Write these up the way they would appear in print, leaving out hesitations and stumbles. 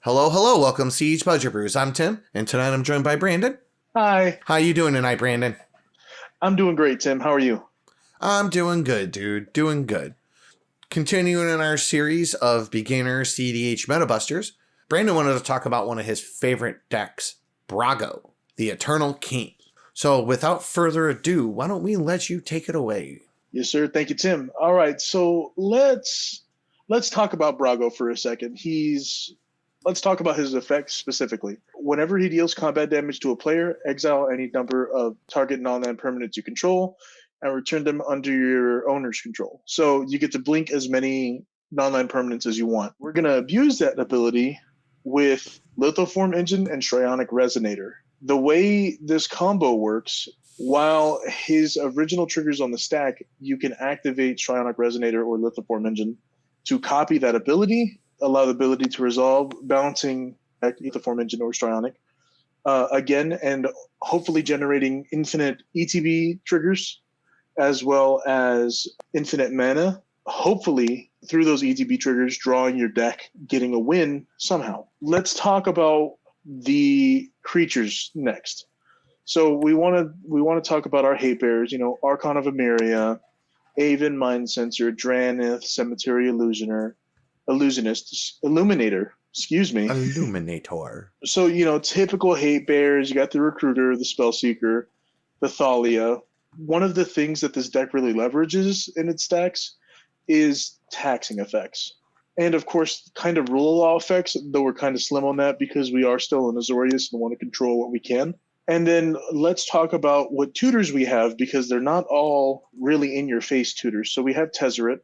Hello, hello, welcome to cEDH Budget Brews. I'm Tim, and tonight I'm joined by Brandon. Hi, How you doing tonight, Brandon? I'm doing great, Tim. How are you? I'm doing good, dude. Doing good. Continuing in our series of beginner cEDH meta busters, Brandon wanted to talk about one of his favorite decks, Brago, the Eternal King. So without further ado, why don't we let you take it away? Yes, sir. Thank you, Tim. All right, so let's talk about Brago for a second. Let's talk about his effects specifically. Whenever he deals combat damage to a player, exile any number of target non-land permanents you control and return them under your owner's control. So you get to blink as many non-land permanents as you want. We're going to abuse that ability with Lithoform Engine and Shrionic Resonator. The way this combo works, while his original triggers on the stack, you can activate Shrionic Resonator or Lithoform Engine to copy that ability, allow the ability to resolve, balancing Lithoform Engine or Shrionic again, and hopefully generating infinite ETB triggers as well as infinite mana. Hopefully, through those ETB triggers, drawing your deck, getting a win somehow. Let's talk about the creatures next. So we want to talk about our hate bearers. You know, Archon of Emeria, Aven, Mind Sensor, Dranith, Cemetery Illuminator. Excuse me. Illuminator. So typical hate bears. You got the Recruiter, the Spellseeker, the Thalia. One of the things that this deck really leverages in its stacks is taxing effects. And of course, kind of rule of law effects, though we're kind of slim on that because we are still in Azorius and want to control what we can. And then let's talk about what tutors we have, because they're not all really in-your-face tutors. So we have Tezzeret,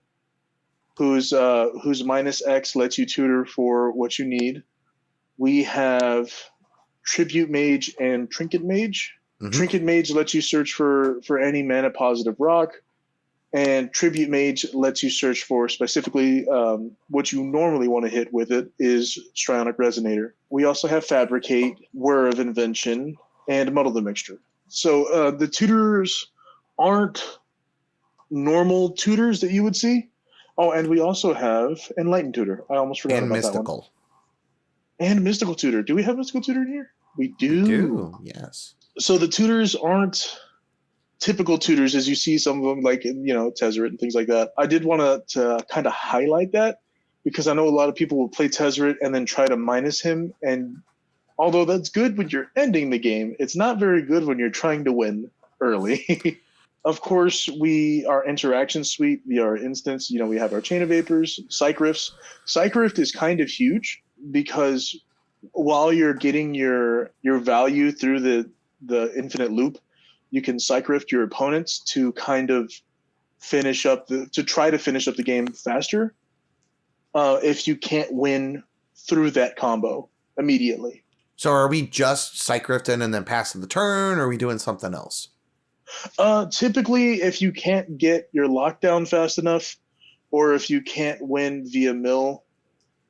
whose -X lets you tutor for what you need. We have Tribute Mage and Trinket Mage. Mm-hmm. Trinket Mage lets you search for any mana-positive rock, and Tribute Mage lets you search for specifically what you normally want to hit with it is Shrionic Resonator. We also have Fabricate, Whir of Invention, and Muddle the Mixture. So the tutors aren't normal tutors that you would see. Oh, and we also have Enlightened Tutor. I almost forgot about that one. And Mystical Tutor. Do we have Mystical Tutor in here? We do. We do, yes. So the tutors aren't typical tutors as you see some of them, like, Tezzeret and things like that. I did want to kind of highlight that because I know a lot of people will play Tezzeret and then try to minus him. And although that's good when you're ending the game, it's not very good when you're trying to win early. Of course, our interaction suite via our instance, we have our Chain of Vapors, Psych Rifts. Psych Rift is kind of huge because while you're getting your value through the infinite loop, you can Psych Rift your opponents to kind of try to finish up the game faster if you can't win through that combo immediately. So are we just Psych Rifting and then passing the turn, or are we doing something else? Typically, if you can't get your lockdown fast enough, or if you can't win via mill,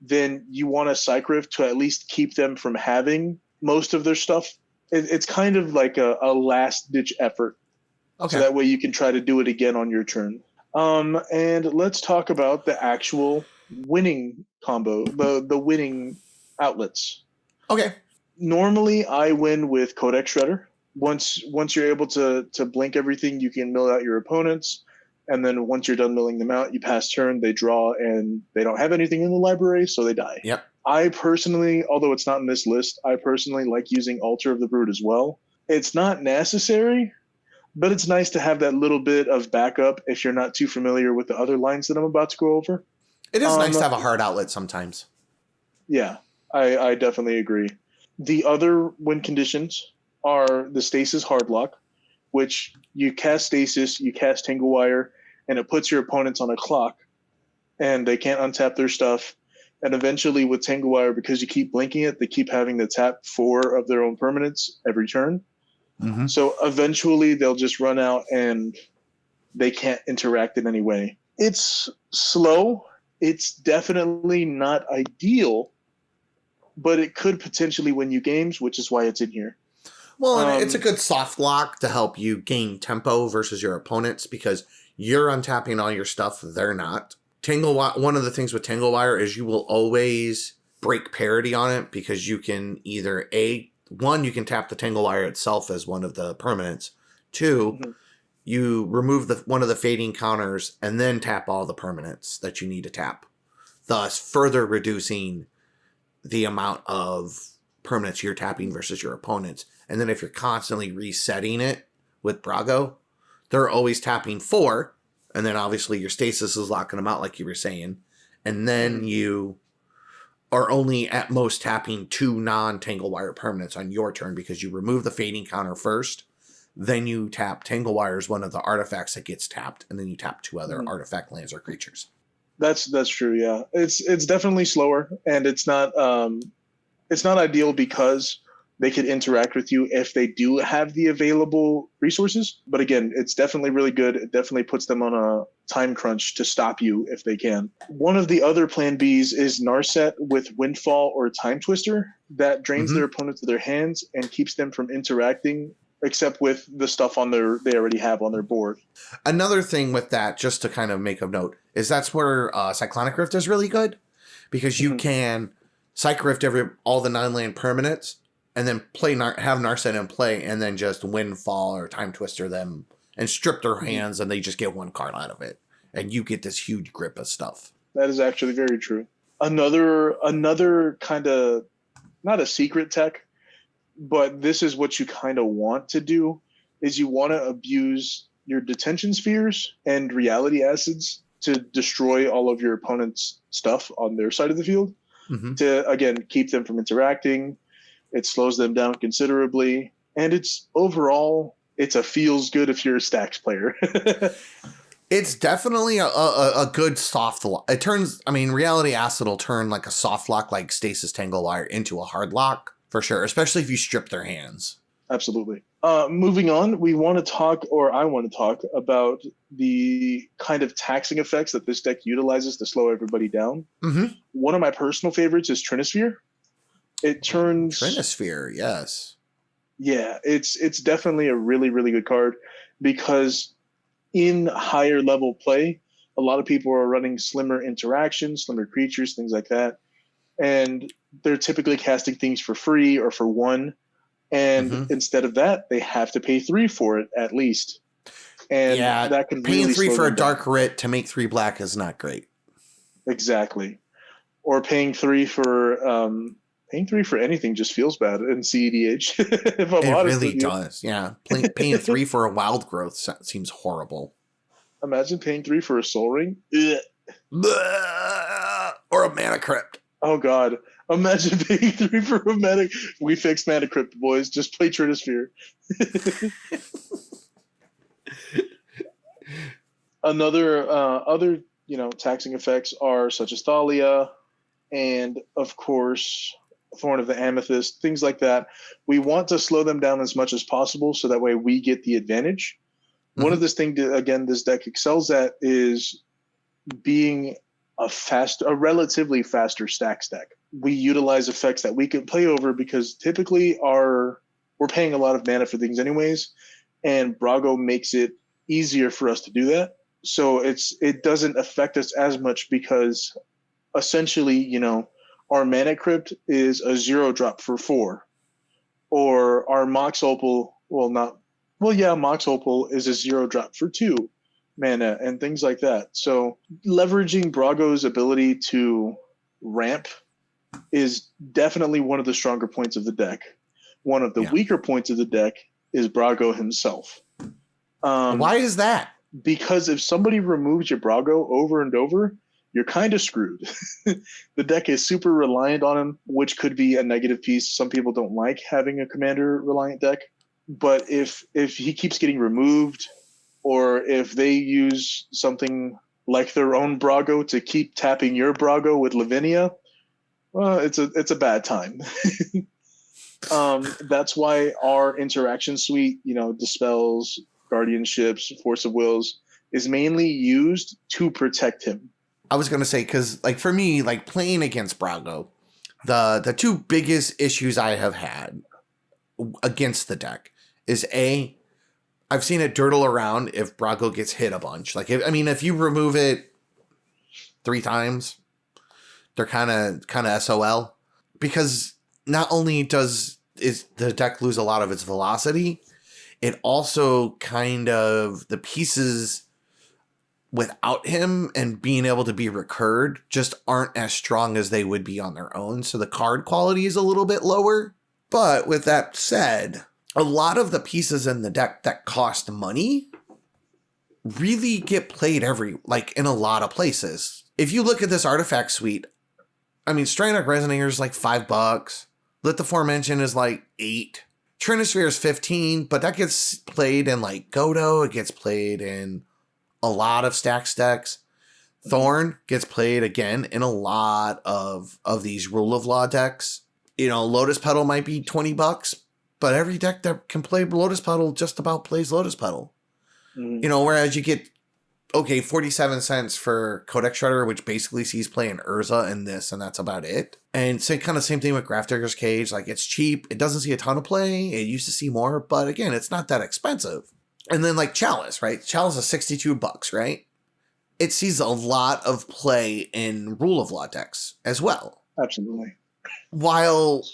then you want a Psych Rift to at least keep them from having most of their stuff. It's kind of like a last-ditch effort. Okay. So that way you can try to do it again on your turn. And let's talk about the actual winning combo, the winning outlets. Okay. Normally, I win with Codex Shredder. Once you're able to blink everything, you can mill out your opponents. And then once you're done milling them out, you pass turn, they draw, and they don't have anything in the library, so they die. Yep. I personally, although it's not in this list, I personally like using Altar of the Brood as well. It's not necessary, but it's nice to have that little bit of backup if you're not too familiar with the other lines that I'm about to go over. It is nice to have a hard outlet sometimes. Yeah, I definitely agree. The other win conditions are the Stasis Hardlock, which you cast Stasis, you cast Tangle Wire, and it puts your opponents on a clock, and they can't untap their stuff. And eventually with Tangle Wire, because you keep blinking it, they keep having to tap 4 of their own permanents every turn. Mm-hmm. So eventually they'll just run out and they can't interact in any way. It's slow. It's definitely not ideal, but it could potentially win you games, which is why it's in here. Well, and it's a good soft lock to help you gain tempo versus your opponents because you're untapping all your stuff, they're not. One of the things with Tangle Wire is you will always break parity on it because you can either you can tap the Tangle Wire itself as one of the permanents. 2, you remove one of the fading counters and then tap all the permanents that you need to tap, thus further reducing the amount of permanents you're tapping versus your opponents. And then if you're constantly resetting it with Brago, they're always tapping 4, and then obviously your stasis is locking them out like you were saying, and then you are only at most tapping 2 non-Tangle Wire permanents on your turn because you remove the fading counter first, then you tap Tangle Wire as one of the artifacts that gets tapped, and then you tap 2 other artifact lands or creatures. That's true. Yeah, it's definitely slower, and it's not ideal because they could interact with you if they do have the available resources. But again, it's definitely really good. It definitely puts them on a time crunch to stop you if they can. One of the other plan Bs is Narset with Windfall or Time Twister that drains their opponent to their hands and keeps them from interacting except with the stuff they already have on their board. Another thing with that, just to kind of make a note, is that's where Cyclonic Rift is really good because you can Cyc Rift all the 9-land permanents and then have Narset in play and then just Windfall or Time Twister them and strip their hands and they just get 1 card out of it. And you get this huge grip of stuff. That is actually very true. Another kind of, not a secret tech, but this is what you kind of want to do, is you want to abuse your detention spheres and reality acids to destroy all of your opponent's stuff on their side of the field to, again, keep them from interacting. It slows them down considerably. And it's a feels good if you're a stax player. It's definitely a good soft lock. It turns, reality acid will turn like a soft lock like Stasis Tangle Wire into a hard lock for sure, especially if you strip their hands. Absolutely. Moving on, I want to talk about the kind of taxing effects that this deck utilizes to slow everybody down. One of my personal favorites is Trinisphere. It turns Trinisphere, yes. Yeah, it's definitely a really, really good card because in higher level play, a lot of people are running slimmer interactions, slimmer creatures, things like that. And they're typically casting things for free or for 1. And instead of that, they have to pay 3 for it at least. And that can paying really 3 slow for a them down. dark writ to make 3 black is not great. Exactly. Or paying 3 for anything just feels bad in cEDH. If I'm it honest really with you. does. Yeah. Paying 3 for a wild growth seems horrible. Imagine paying 3 for a Soul Ring. Or a Mana Crypt. Oh God. Imagine paying 3 for a Mana. We fixed Mana Crypt, boys. Just play Trinisphere. Other taxing effects are such as Thalia and of course Thorn of the Amethyst, things like that. We want to slow them down as much as possible so that way we get the advantage. One of this deck excels at is being a relatively faster stack. We utilize effects that we can play over because typically we're paying a lot of mana for things anyways, and Brago makes it easier for us to do that. So it doesn't affect us as much because essentially, our Mana Crypt is a 0-drop for 4, or our Mox Opal, Mox Opal is a 0-drop for 2 mana and things like that. So leveraging Brago's ability to ramp is definitely one of the stronger points of the deck. One of the weaker points of the deck is Brago himself. Why is that? Because if somebody removes your Brago over and over, you're kind of screwed. The deck is super reliant on him, which could be a negative piece. Some people don't like having a commander reliant deck. But if he keeps getting removed, or if they use something like their own Brago to keep tapping your Brago with Lavinia, well, it's a bad time. That's why our interaction suite, Dispels, Guardianships, Force of Wills, is mainly used to protect him. I was going to say, because for me, playing against Brago, the 2 biggest issues I have had against the deck is I've seen it dirtle around if Brago gets hit a bunch. If you remove it 3 times, They're kind of SOL, because not only is the deck lose a lot of its velocity, it also kind of, the pieces without him and being able to be recurred just aren't as strong as they would be on their own. So the card quality is a little bit lower. But with that said, a lot of the pieces in the deck that cost money really get played in a lot of places. If you look at this artifact suite, I mean, Strainarch Resonator is like $5. Lit the Aforementioned is like $8. Trinisphere is $15, but that gets played in like Godo. It gets played in a lot of Stax decks. Thorn gets played again in a lot of these Rule of Law decks. You know, Lotus Petal might be $20, but every deck that can play Lotus Petal just about plays Lotus Petal. You know, whereas you get, 47 cents for Codex Shredder, which basically sees play in Urza and this, and that's about it. And same thing with Grafdigger's Cage. Like, it's cheap. It doesn't see a ton of play. It used to see more, but again, it's not that expensive. And then like Chalice, right? Chalice is $62, right? It sees a lot of play in Rule of Law decks as well. Absolutely. While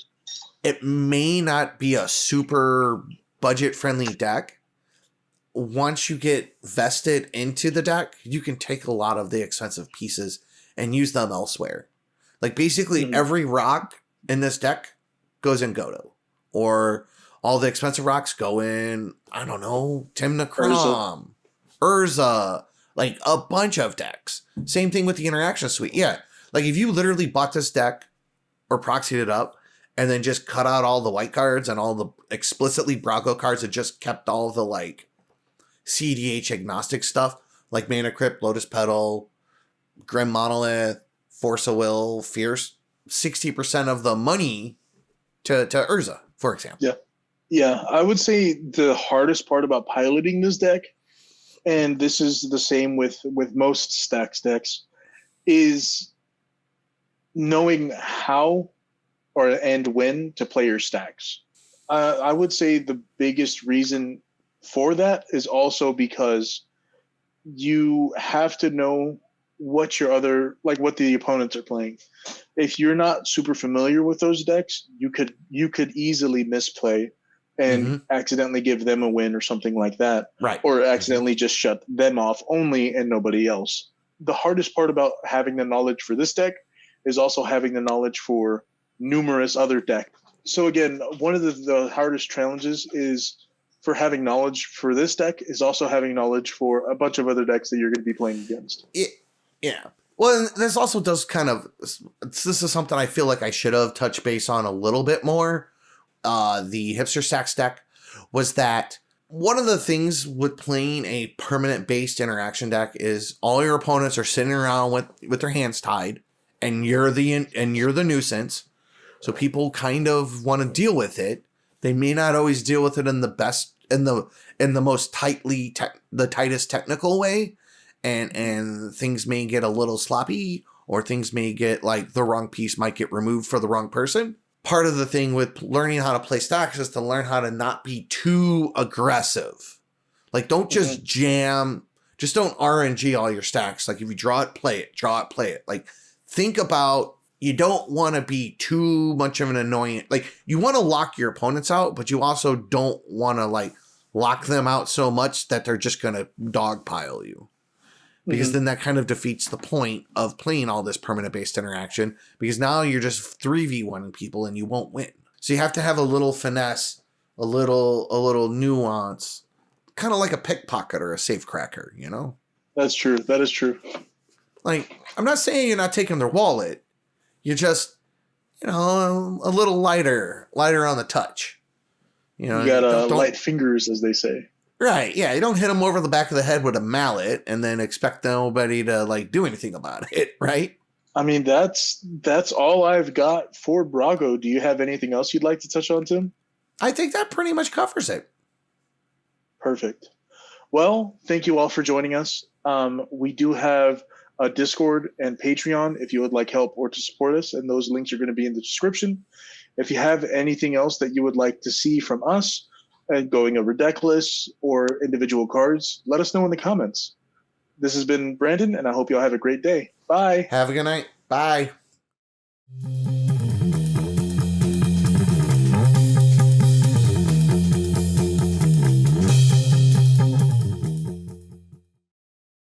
it may not be a super budget-friendly deck, once you get vested into the deck, you can take a lot of the expensive pieces and use them elsewhere. Like, basically every rock in this deck goes in Godo. Or all the expensive rocks go in, I don't know, Timnacrom, Urza, like a bunch of decks. Same thing with the Interaction Suite. Yeah, like if you literally bought this deck or proxied it up and then just cut out all the white cards and all the explicitly Brago cards and just kept all the like cEDH agnostic stuff, like Mana Crypt, Lotus Petal, Grim Monolith, Force of Will, Fierce, 60% of the money to Urza, for example. Yeah. Yeah, I would say the hardest part about piloting this deck, and this is the same with most Stax decks, is knowing how and when to play your stacks. I would say the biggest reason for that is also because you have to know what the opponents are playing. If you're not super familiar with those decks, you could easily misplay and accidentally give them a win or something like that. Right. Or accidentally just shut them off only and nobody else. The hardest part about having the knowledge for this deck is also having the knowledge for numerous other decks. So again, one of the hardest challenges is for having knowledge for this deck is also having knowledge for a bunch of other decks that you're going to be playing against. Yeah. Well, this also does this is something I feel like I should have touched base on a little bit more. The Hipster Stacks deck was that one of the things with playing a permanent based interaction deck is all your opponents are sitting around with their hands tied, and you're the nuisance. So people kind of want to deal with it. They may not always deal with it in the most the tightest technical way, and things may get a little sloppy, or things may get like the wrong piece might get removed for the wrong person. Part of the thing with learning how to play stacks is to learn how to not be too aggressive. Like, don't just jam, just don't RNG all your stacks. Like, if you draw it, play it. Like, think about, you don't want to be too much of an annoying, like, you want to lock your opponents out, but you also don't want to like lock them out so much that they're just going to dogpile you. Because then that kind of defeats the point of playing all this permanent based interaction, because now you're just 3v1ing people and you won't win. So you have to have a little finesse, a little nuance, kind of like a pickpocket or a safecracker, you know? That's true. That is true. Like, I'm not saying you're not taking their wallet. You're just, a little lighter on the touch. You got light fingers, as they say. Right, yeah, you don't hit them over the back of the head with a mallet and then expect nobody to like do anything about it, right? I mean, that's all I've got for Brago. Do you have anything else you'd like to touch on, Tim? I think that pretty much covers it. Perfect. Well, thank you all for joining us. We do have a Discord and Patreon if you would like help or to support us, and those links are going to be in the description. If you have anything else that you would like to see from us, and going over deck lists or individual cards, let us know in the comments. This has been Brandon, and I hope you all have a great day. Bye. Have a good night. Bye.